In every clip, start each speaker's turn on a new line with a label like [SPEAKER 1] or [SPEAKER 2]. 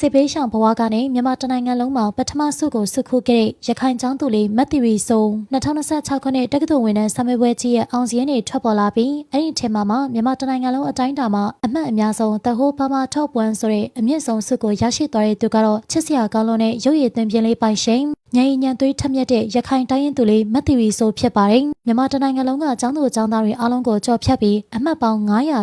[SPEAKER 1] စစ်ပေးရှောင်ဘဝကနေမြန်မာတနိုင်ငံလုံးမှာပထမဆုကိုစုခုခဲ့တဲ့ရခိုင်ကျောင်းသူလေးမတ်တီရီဆို2026ခုနှစ်တက္ကသိုလ်ဝင်တန်းဆမ်မေပွဲကြီးရဲ့အောင်စည်းနေထွက်ပေါ်လာပြီးအဲ့ဒီထဲမှာမြန်မာတနိုင်ငံလုံးအတိုင်းအတာမှာအမှတ်အများဆုံး The Whole Burma Top 1ဆိုတဲ့အမြင့်ဆုံးဆုကိုရရှိသွားတဲ့သူကတော့ချစ်စရာကောင်းလွန်းတဲ့ရုပ်ရည်သွင်းပြင်းလေးပိုင်ရှင်ညဉ့်ညံသွေးထက်မြက်တဲ့ရခိုင်တိုင်းရင်းသူလေးမတ်တီရီဆိုဖြစ်ပါတယ်မြန်မာတနိုင်ငံလုံးကကျောင်းသူကျောင်းသားတွေအားလုံးကိုကြော်ဖြတ်ပြီးအမှတ်ပေါင်း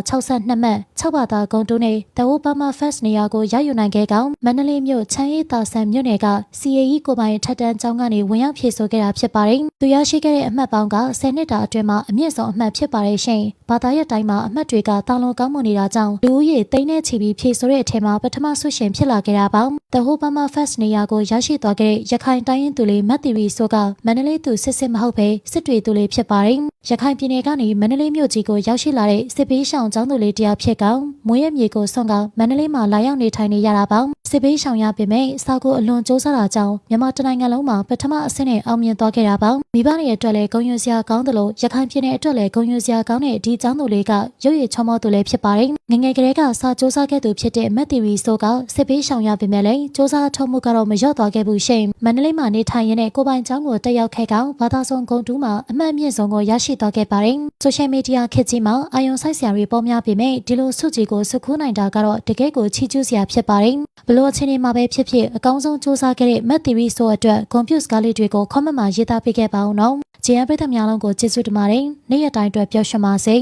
[SPEAKER 1] 962မှတ်6ဘာသာဂုဏ်တူးနဲ့ The Whole Burma First နေရာကိုရယူနိုင်ခဲ့ကောင်မန္တလေးမြို့ချမ်းအေးသာဆန်မြို့နယ်က CAE ကိုပိုင်ထက်တန်းကျောင်းကနေဝင်ရောက်ဖြည့်ဆို့ခဲ့တာဖြစ်ပါတယ်သူရရှိခဲ့တဲ့အမှတ်ပေါင်းက10နှစ်တာအတွင်းမှာအမြင့်ဆုံးအမှတ်ဖြစ်ပါတယ်ရှင်ဘာသာရပ်တိုင်းမှာအမှတ်တွေကတောင်းလုံးကောင်းမွန်နေတာကြောင့်လူဦးရေသိန်းနဲ့ချီပြီးဖြည့်ဆို့တဲ့အထက်မှာပထမဆုရှင်ဖြစ်လာခဲ့တာပါ The Whole Burma First နေရာကိုရရှိသွားခဲ့တဲ့ရခိုင်တိုင်းရင်းသူလေးမတ်တီရီဆိုကမန္တလေးသူစစ်မဟုတ်ပဲစစ်တွေသူလေးဖြစ်ပါတယ်ရခိုင်ပြည်နယ်ကနေမန္တလေးမြို့ကြီးကိုရောက်ရှိလာတဲ့စစ်ပေးရှောင်ကျောင်းသူလေးတရားဖြစ်ကောင်မွေးရမြေကိုဆွန့်ကောင်မန္တလေးမှာလာရောက်နေထိုင်နေရတာပါစစ်ပေးရှောင်ရပေမဲ့စာကိုအလွန်စူးစမ်းတာကြောင့်မြန်မာတနိုင်ငံလုံးမှာပထမအဆင့်နဲ့အောင်မြင်သွားခဲ့တာပါမိဘတွေအတွက်လည်းဂုဏ်ယူစရာကောင်းတယ်လို့ရခိုင်ပြည်နယ်အတွက်လည်းဂုဏ်ယူစရာကောင်းတဲ့ဒီကျောင်းသူလေးကရုပ်ရည်ချောမောသူလေးဖြစ်ပါတယ်ငငယ်ကလေးကစာစူးစမ်းခဲ့သူဖြစ်တဲ့မတ်တီရီဆိုကစစ်ပေးရှောင်ရပေမဲ့လည်းစူးစမ်းထုတ်မှုကတော့မလျော့သွားခဲ့ဘူးရှင်မန္တလေးမှာနေထိုင်ရတဲ့ကိုပိုင်ကျောင်းကိုတက်ရောက်ခဲ့ကောင်ဘာသာစုံဂုဏ်တူးမှာအမှတ်အမြင့်ဆုံးကိုရရှိသွားခဲ့ပါတယ်ဆိုရှယ်မီဒီယာခေတ်ကြီးမှာအာယုံဆိုင်စရာတွေပေါ်များပေမဲ့ဒီလိုစုကြည်ကိုစုခိုးနိုင်တာကတော့တကယ့်ကိုချီးကျူးစရာဖြစ်ပါတယ်ဘလို့အချိန်ဒီမှာပဲဖြစ်ဖြစ်အကောင်းဆုံးစူးစမ်းခဲ့တဲ့မတ်တီရီဆိုအတွက်ကွန်ပျူတာလေးတွေကိုခွန်မမှာရေးသားပေးခဲ့ပါဦးနော်ဂျီအန်ပရိသတ်များလုံးကိုကျေးဇူးတင်ပါတယ်နေ့ရက်တိုင်းအတွက်ပျော်ရွှင်ပါစေ